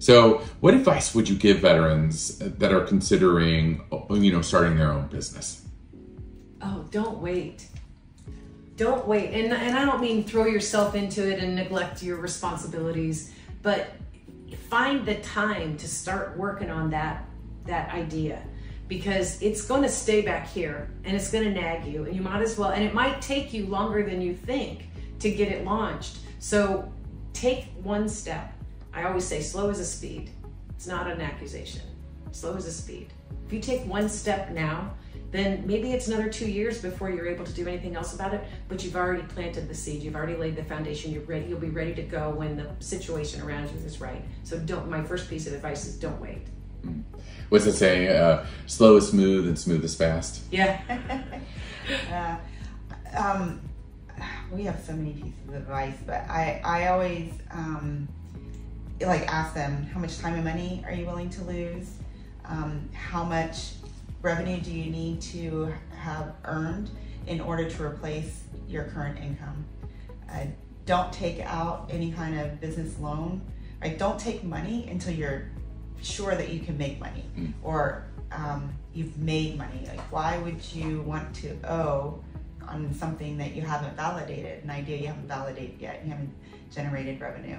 So what advice would you give veterans that are considering, starting their own business? Oh, don't wait. Don't wait. And I don't mean throw yourself into it and neglect your responsibilities, but find the time to start working on that idea, because it's going to stay back here and it's going to nag you, and you might as well, and it might take you longer than you think to get it launched. So take one step. I always say slow is a speed. It's not an accusation. Slow is a speed. If you take one step now, then maybe it's another 2 years before you're able to do anything else about it, but you've already planted the seed, you've already laid the foundation, you'll be ready to go when the situation around you is right. So my first piece of advice is don't wait. What's it say? Slow is smooth and smooth is fast. Yeah. We have so many pieces of advice, but I always ask them, how much time and money are you willing to lose? How much revenue do you need to have earned in order to replace your current income? Don't take out any kind of business loan, right? Don't take money until you're sure that you can make money, or you've made money. Like, why would you want to owe on something that you haven't validated, an idea you haven't validated yet, you haven't generated revenue?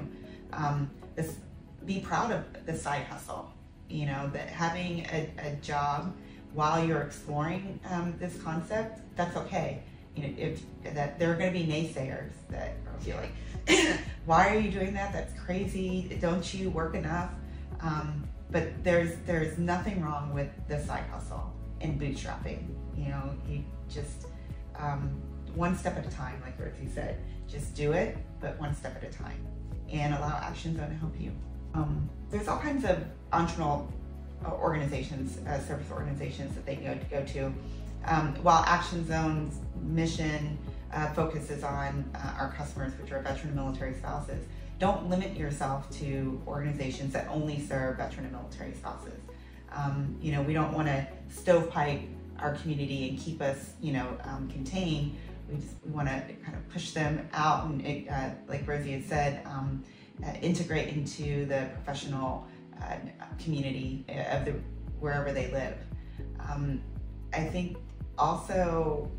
Be proud of the side hustle, that having a job while you're exploring this concept, that's okay. That there are going to be naysayers that will be like, why are you doing that? That's crazy. Don't you work enough? But there's nothing wrong with the side hustle and bootstrapping. You just one step at a time, like Rosie said. Just do it, but one step at a time, and allow Action Zone to help you. There's all kinds of entrepreneurial organizations, service organizations that they can go to. While Action Zone's mission focuses on our customers, which are veteran and military spouses, don't limit yourself to organizations that only serve veteran and military spouses. We don't want to stovepipe our community and keep us, contained. We want to kind of push them out and, like Rosie had said, integrate into the professional community of wherever they live. I think also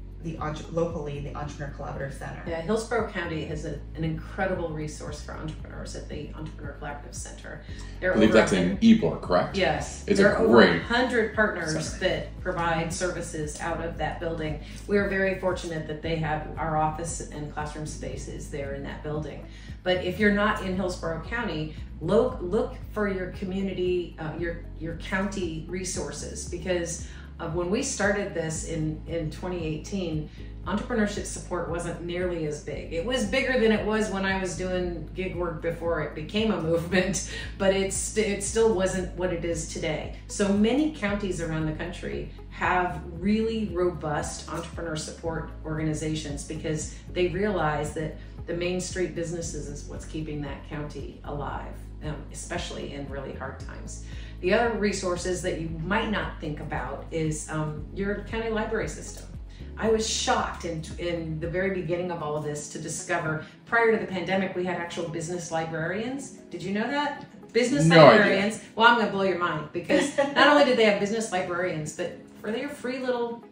locally, the Entrepreneur Collaborative Center. Yeah, Hillsborough County has an incredible resource for entrepreneurs at the Entrepreneur Collaborative Center. I believe that's in Ybor, correct? Yes. There are over 100 partners that provide services out of that building. We are very fortunate that they have our office and classroom spaces there in that building. But if you're not in Hillsborough County, look for your community, your county resources, because when we started this in 2018, entrepreneurship support wasn't nearly as big. It was bigger than it was when I was doing gig work before it became a movement, but it still wasn't what it is today. So many counties around the country have really robust entrepreneur support organizations because they realize that the Main Street businesses is what's keeping that county alive, especially in really hard times. The other resources that you might not think about is your county library system. I was shocked in the very beginning of all of this to discover, prior to the pandemic, we had actual business librarians. Did you know that? Business librarians. Idea. Well, I'm going to blow your mind, because not only did they have business librarians, but for their free little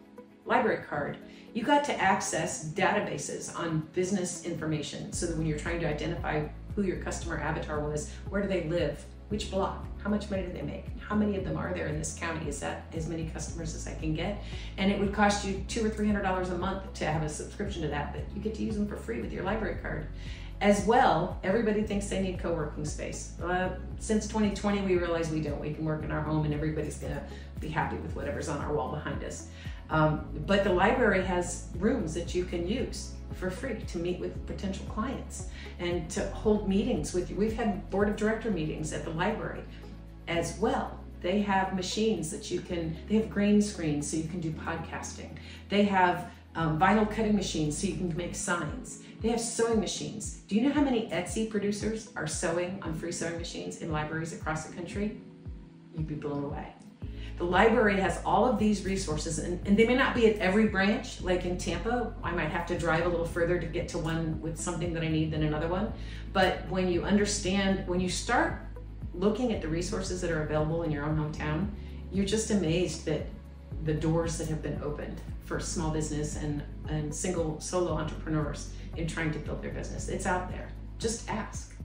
library card, you got to access databases on business information, so that when you're trying to identify who your customer avatar was, where do they live, which block, how much money do they make, how many of them are there in this county, is that as many customers as I can get? And it would cost you $200 or $300 a month to have a subscription to that, but you get to use them for free with your library card. As well, everybody thinks they need co-working space. Since 2020, we realized we don't. We can work in our home and everybody's gonna be happy with whatever's on our wall behind us. But the library has rooms that you can use for free to meet with potential clients and to hold meetings with you. We've had board of director meetings at the library as well. They have machines that they have green screens so you can do podcasting. They have vinyl cutting machines so you can make signs. They have sewing machines. Do you know how many Etsy producers are sewing on free sewing machines in libraries across the country? You'd be blown away. The library has all of these resources, and they may not be at every branch. Like in Tampa, I might have to drive a little further to get to one with something that I need than another one. But when you understand, when you start looking at the resources that are available in your own hometown, you're just amazed that the doors that have been opened for small business and solo entrepreneurs in trying to build their business. It's out there. Just ask.